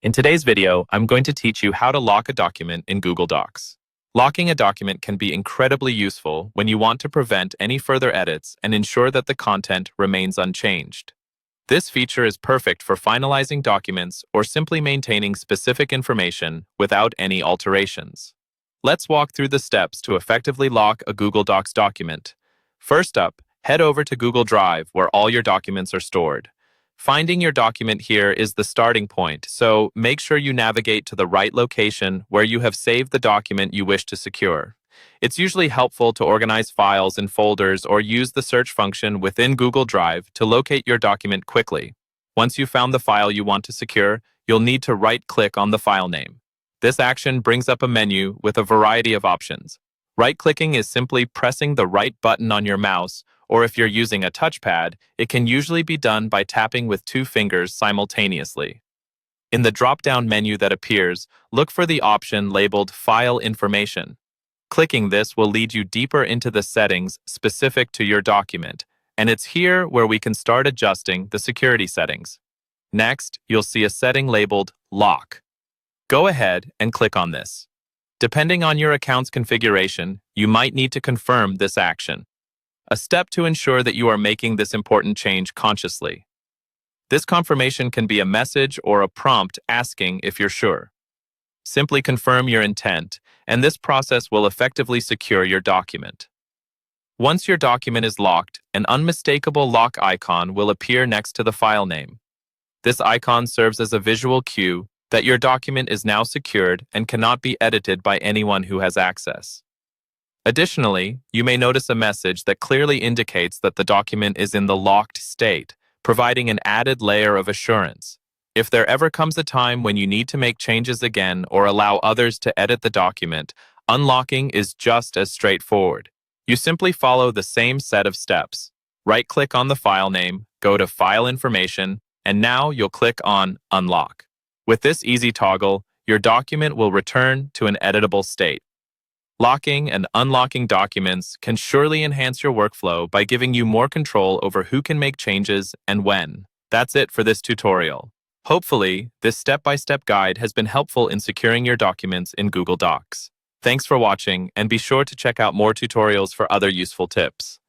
In today's video, I'm going to teach you how to lock a document in Google Docs. Locking a document can be incredibly useful when you want to prevent any further edits and ensure that the content remains unchanged. This feature is perfect for finalizing documents or simply maintaining specific information without any alterations. Let's walk through the steps to effectively lock a Google Docs document. First up, head over to Google Drive where all your documents are stored. Finding your document here is the starting point, so make sure you navigate to the right location where you have saved the document you wish to secure. It's usually helpful to organize files in folders or use the search function within Google Drive to locate your document quickly. Once you've found the file you want to secure, you'll need to right-click on the file name. This action brings up a menu with a variety of options. Right-clicking is simply pressing the right button on your mouse, or if you're using a touchpad, it can usually be done by tapping with two fingers simultaneously. In the drop-down menu that appears, look for the option labeled File Information. Clicking this will lead you deeper into the settings specific to your document, and it's here where we can start adjusting the security settings. Next, you'll see a setting labeled Lock. Go ahead and click on this. Depending on your account's configuration, you might need to confirm this action. A step to ensure that you are making this important change consciously. This confirmation can be a message or a prompt asking if you're sure. Simply confirm your intent, and this process will effectively secure your document. Once your document is locked, an unmistakable lock icon will appear next to the file name. This icon serves as a visual cue that your document is now secured and cannot be edited by anyone who has access. Additionally, you may notice a message that clearly indicates that the document is in the locked state, providing an added layer of assurance. If there ever comes a time when you need to make changes again or allow others to edit the document, unlocking is just as straightforward. You simply follow the same set of steps. Right-click on the file name, go to File Information, and now you'll click on Unlock. With this easy toggle, your document will return to an editable state. Locking and unlocking documents can surely enhance your workflow by giving you more control over who can make changes and when. That's it for this tutorial. Hopefully, this step-by-step guide has been helpful in securing your documents in Google Docs. Thanks for watching, and be sure to check out more tutorials for other useful tips.